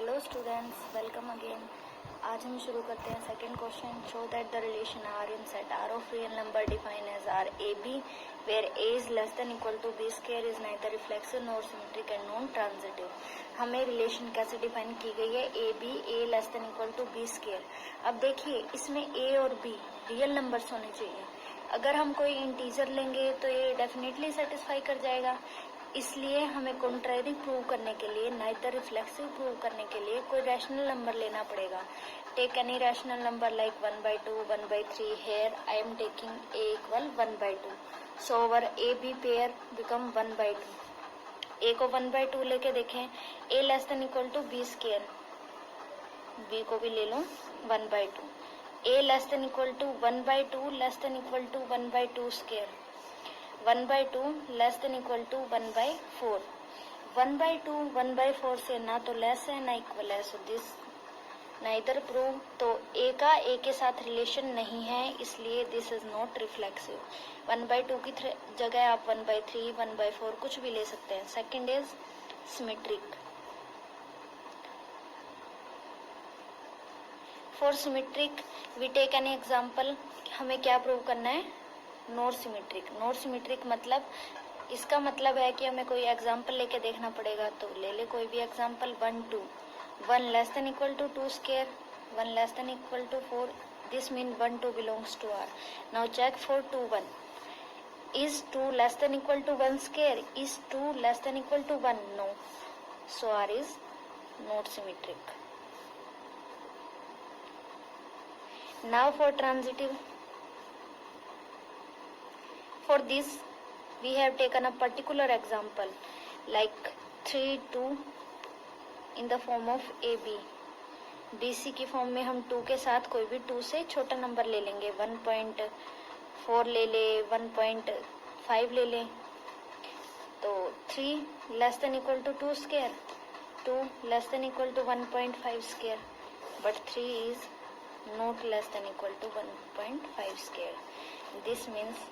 Hello students, welcome again. आज हम शुरू करते हैं second question. Show that the relation R in set R of real number define as R A B where A is less than equal to B square is neither reflexive nor symmetric and non transitive. हमें relation कैसे define की गई है? A B A less than equal to B square. अब देखिए, इसमें ए और be real numbers होने चाहिए। अगर हम कोई इंटीजर लेंगे तो ये डेफिनेटली सेटिस्फाई कर जाएगा। इसलिए हमें कॉन्ट्ररी प्रूव करने के लिए, नाइदर रिफ्लेक्सिव प्रूव करने के लिए कोई रैशनल नंबर लेना पड़ेगा। Take any rational number like 1/2, 1/3। Here I am taking a equal 1/2। So over a b pair become 1/2। A को 1/2 लेके देखें, a less than equal to B square, b को भी ले लो 1/2। A less than equal to 1/2 less than equal to 1/2 square, 1/2 less than equal to 1/4। 1/2 1/4 से ना तो लेस है ना इक्वल है, सो दिस नाइदर प्रूव। तो ए का ए के साथ रिलेशन नहीं है, इसलिए दिस इज नॉट रिफ्लेक्सिव। 1/2 की जगह आप 1/3, 1/4 कुछ भी ले सकते हैं। Second is symmetric. For symmetric we take an example. हमें क्या प्रूव करना है? Nor symmetric. नॉर सिमेट्रिक मतलब, इसका मतलब है कि हमें कोई एग्जाम्पल लेके देखना पड़ेगा। तो ले ले कोई भी example. 1 2, 1 less than equal to 2 square, 1 less than equal to 4। This mean 1 2 belongs to R. Now check for 2 1। Is 2 less than equal to 1 square? Is 2 less than equal to 1? No, so R is not symmetric. Now for transitive. For this we have taken a particular example like 3 2 in the form of AB। BC की form में हम 2 के साथ कोई भी 2 से छोटा number ले लेंगे। 1.4 ले ले, 1.5 ले ले। तो 3 less than equal to 2 square, 2 less than equal to 1.5 square, but 3 is not less than equal to 1.5 square. This means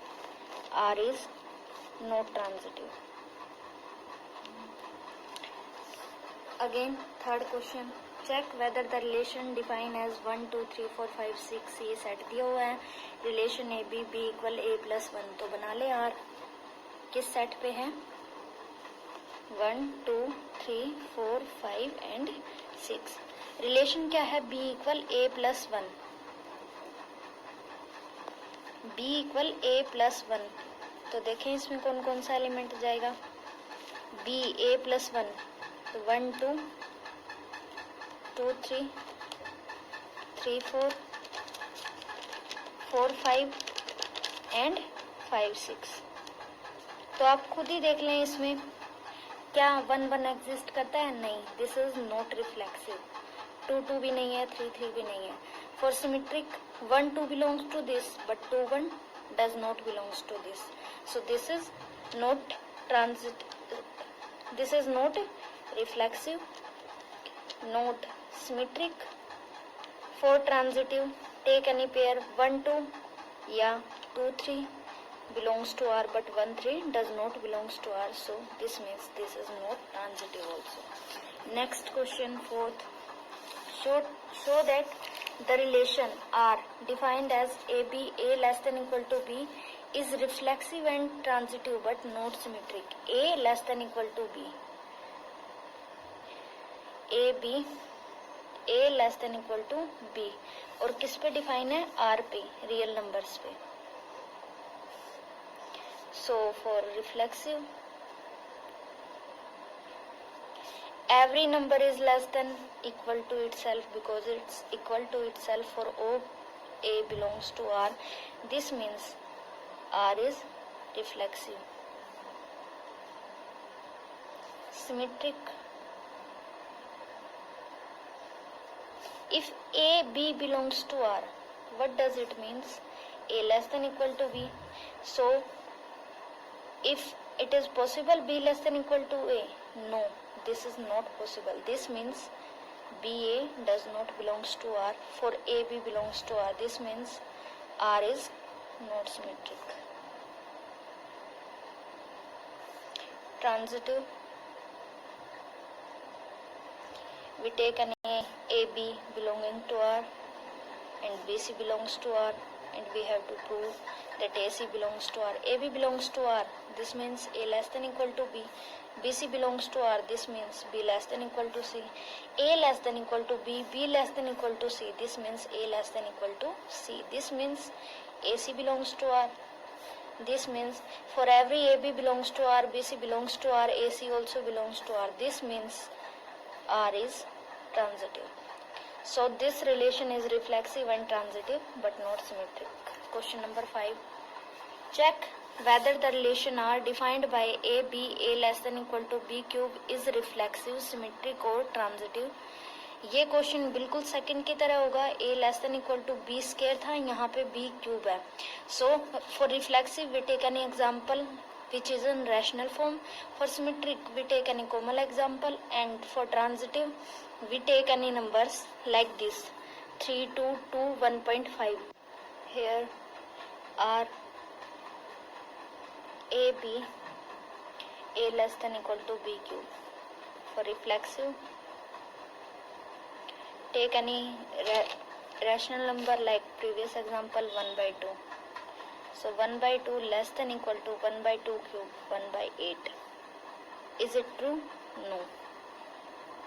R is not transitive. Again, third question. Check whether the relation defined as 1 2 3 4 5 6 ये set दिया हुआ है। Relation A B B equal A plus 1। तो बना ले R। किस set पे है? 1 2 3 4 5 एंड 6। रिलेशन क्या है? B equal A plus 1। b equal A plus 1। तो देखें इसमें कौन कौन सा एलिमेंट जाएगा? b a प्लस 1, तो 1 2 2 3 3 4 4 5 एंड 5 6। तो आप खुद ही देख लें, इसमें क्या 1 1 एग्जिस्ट करता है? नहीं, दिस इज नॉट रिफ्लेक्सिव। 2 2 भी नहीं है, 3 3 भी नहीं है। For symmetric, 1 2 belongs to this, but 2 1 does not belongs to this. So this is not this is not reflexive, not symmetric. For transitive, take any pair 1 2 या 2 3 belongs to R, but 1 3 does not belongs to R. So this means this is not transitive also. Next question, fourth. Show that the relation R defined as AB A less than equal to B is reflexive and transitive but not symmetric. A less than equal to B, AB A less than equal to B। और किस पे define है? R पे, real numbers पे। So for reflexive, every number is less than equal to itself because it's equal to itself for O A belongs to R. This means R is reflexive. Symmetric. If A B belongs to R, what does it means? A less than equal to B. So if it is possible B less than equal to A, no, this is not possible. This means BA does not belongs to R. For AB belongs to R. This means R is not symmetric. Transitive. we take an AB belonging to R and BC belongs to R, and we have to prove that AC belongs to R. AB belongs to R, this means A less than equal to B. BC belongs to R, this means B less than equal to C. A less than equal to B, B less than equal to C, this means A less than equal to C. This means AC belongs to R. This means for every AB belongs to R, BC belongs to R, AC also belongs to R. This means R is transitive. So this relation is reflexive and transitive but not symmetric. Question number 5. Check whether the relation R defined by A less than equal to B cube is reflexive, symmetric or transitive. ये question बिल्कुल second की तरह होगा. A less than equal to B square था, यहाँ पे B cube है. So for reflexive we take any example which is in rational form. For symmetric we take any common example, and for transitive we take any numbers like this: 3, 2, 2, 1.5. Here are AB A less than equal to B cube. For reflexive take any rational number like previous example 1 by 2. So 1 by 2 less than equal to 1 by 2 cube 1 by 8. Is it true? No.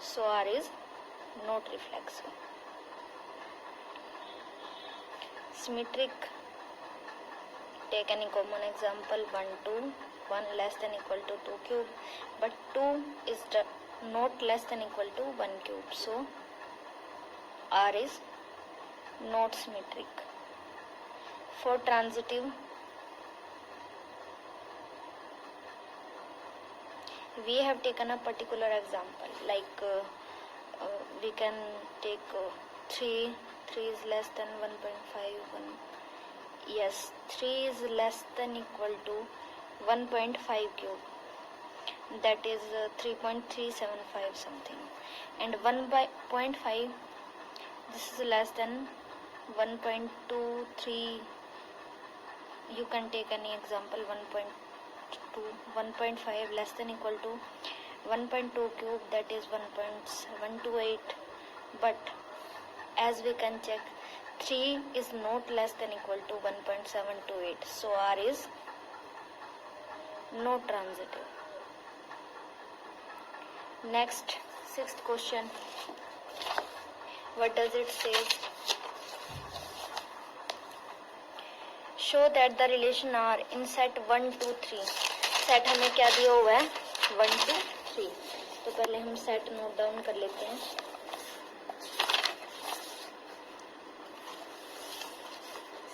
So R is not reflexive. Symmetric, take any common example 1, 2, 1 less than equal to 2 cube, but 2 is not less than equal to 1 cube. So R is not symmetric. For transitive we have taken a particular example like we can take 3 is less than 1.5. Yes, 3 is less than equal to 1.5 cube, that is 3.375 something, and 1.5 this is less than 1.23. You can take any example 1.2, 1.5 less than equal to 1.2 cube, that is 1.728. But as we can check, 3 is not less than equal to 1.728. So R is not transitive. Next, sixth question. What does it say? Show that the relation R in set 1, 2, 3. Set हमें क्या दिया हुआ है? 1, 2, 3. तो पहले हम set note down कर लेते हैं.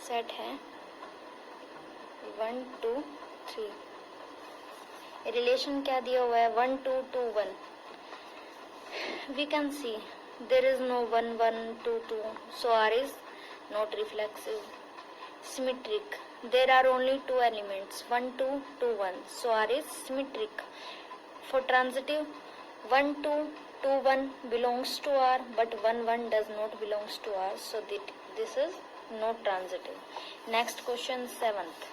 सेट है 1, 2, 3. रिलेशन क्या दिया हुआ है? 1, 2, 2, 1. We can see there is no 1, 1, 2, 2. So R is not reflexive. Symmetric, there are only two elements 1, 2, 2, 1. So R is symmetric. For transitive 1, 2, 2, 1 belongs to R, but 1, 1 does not belongs to R. So this is not transitive. Next question, 7th.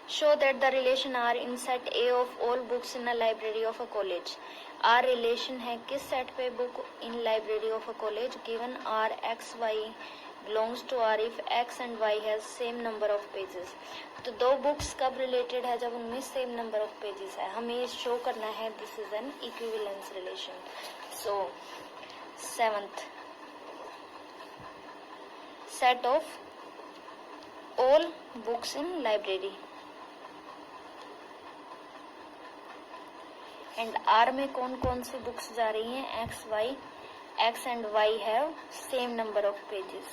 Show that the relation R in set A of all books in a library of a college. R relation है किस set पे? Book in library of a college. Given R X Y belongs to R if X and Y has same number of pages. तो दो books कब related है? जब उनमें same number of pages है. हमें शो करना है this is an equivalence relation. So 7th, set of all books in library. And R में कौन कौन सी बुक्स जा रही हैं? X, Y. X and Y have same number of pages.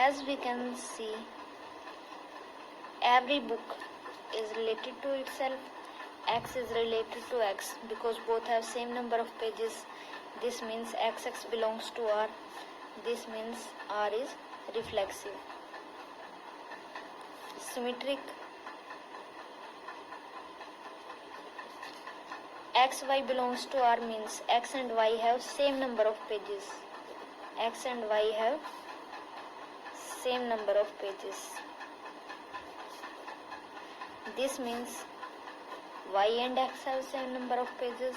As we can see, every book is related to itself. X is related to X because both have same number of pages. This means XX belongs to R. This means R is reflexive. Symmetric, XY belongs to R means X and Y have same number of pages. X and Y have same number of pages. This means y and x have same number of pages.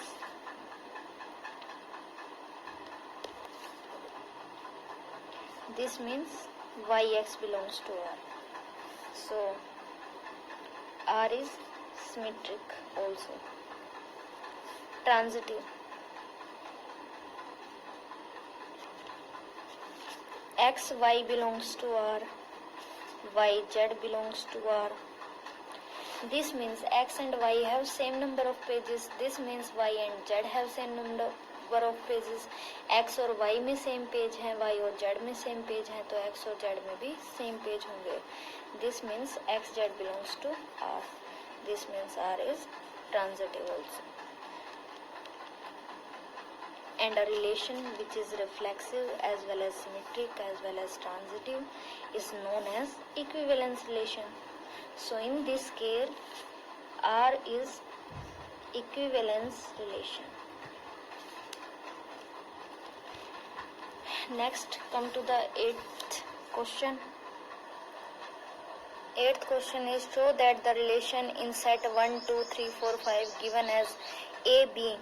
This means yx belongs to R. So R is symmetric also. Transitive. X, y belongs to R. Y, z belongs to R. This means x and y have same number of pages. This means y and z have same number of pages. x और y में same page है, y और z में same page है, तो x और z में भी सेम पेज होंगे. This means x, z belongs to R. This means R is transitive also. And a relation which is reflexive as well as symmetric as well as transitive is known as equivalence relation. So in this case, R is equivalence relation. Next, come to the 8th question. 8th question is, show that the relation in set 1, 2, 3, 4, 5 given as A, B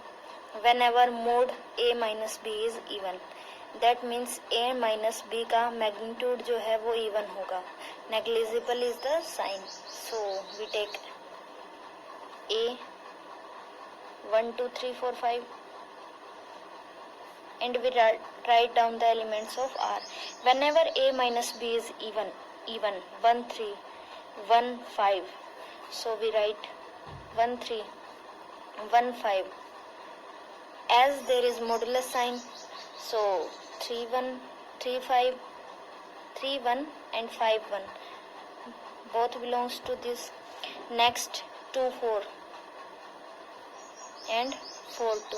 whenever mod A minus B is even. That means A minus B का magnitude जो है वो even होगा. Negligible is the sign. So we take A 1, 2, 3, 4, 5 and we write down the elements of R. Whenever A minus B is even 1, 3, 1, 5. So we write 1, 3, 1, 5. As there is modulus sign, so 3, 1, 3, 5, 3, 1 and 5, 1. Both belongs to this. Next 2, 4 and 4, 2.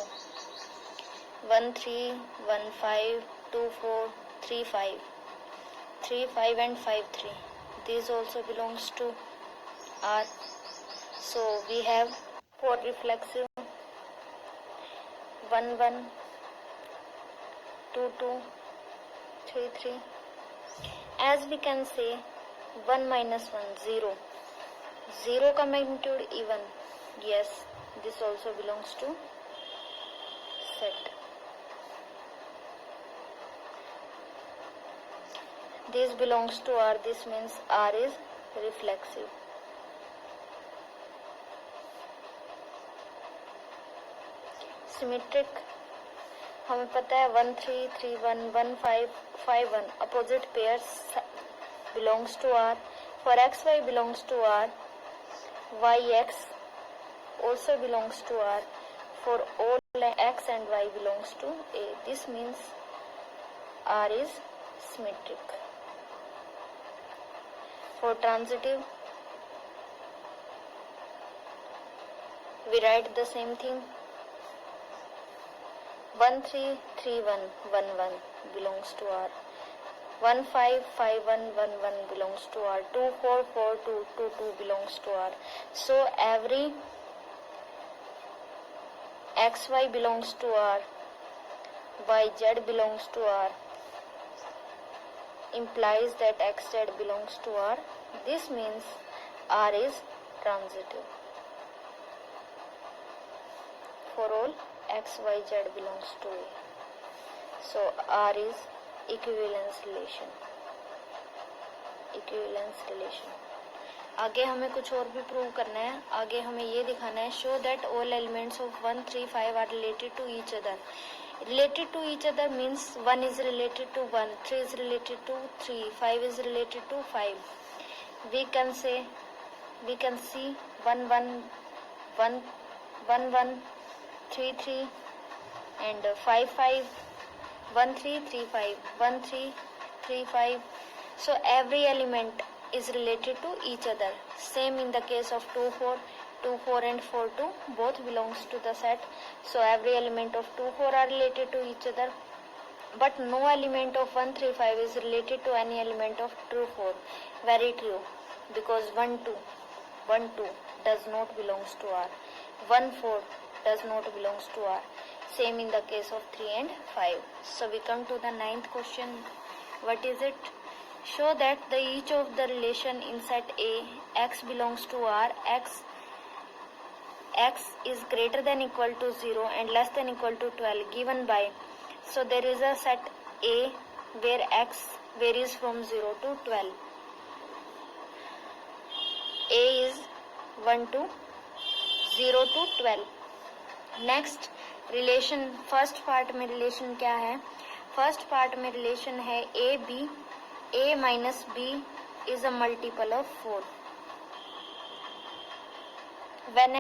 1, 3, 1, 5, 2, 4, 3, 5. 3, 5 and 5, 3. These also belongs to R. So we have 4 reflexive. 1, 1, 2, 2, 3, 3. As we can say, 1 minus 1, 0. 0 का magnitude even. Yes, this also belongs to set. This belongs to R. This means R is reflexive. Symmetric. हमें पता है 1, 3, 3, 1, 1, 5, 5, 1. Opposite pairs belongs to R. For x, y belongs to R. Y, x also belongs to R. For all x and y belongs to A. This means R is symmetric. For transitive, we write the same thing. 1, 3, 3, 1, 1, 1 belongs to R. 1, 5, 5, 1, 1, 1 belongs to R. 2, 4, 4, 2, 2, 2 belongs to R. So every x, y belongs to R. Y, z belongs to R. Implies that x, z belongs to R. This means R is transitive. For all x, y, z belongs to A. So R is equivalence relation. Equivalence relation. आगे हमें कुछ और भी prove करना है. आगे हमें ये दिखाना है, show that all elements of 1, 3, 5 are related to each other. Related to each other means 1 is related to 1, 3 is related to 3, 5 is related to 5. We can see 1, 1, 1, 1, 1, 3, 3 and 5, 5, 1, 3, 3, 5, 1, 3, 3, 5. So every element is related to each other. Same in the case of 2, 4. 2, 4 and 4, 2 both belongs to the set. So every element of 2, 4 are related to each other. But no element of 1, 3, 5 is related to any element of 2, 4. Very true. Because 1, 2 does not belongs to R. 1, 4 does not belongs to R. Same in the case of 3 and 5. So we come to the 9th question. What is it? Show that the each of the relation in set A, x belongs to R, x is greater than equal to 0 and less than equal to 12 given by. So there is a set A where x varies from 0 to 12. A is 1 to 0 to 12. Next relation first part में relation क्या है? First part में relation है A B, A minus B is a multiple of 4. When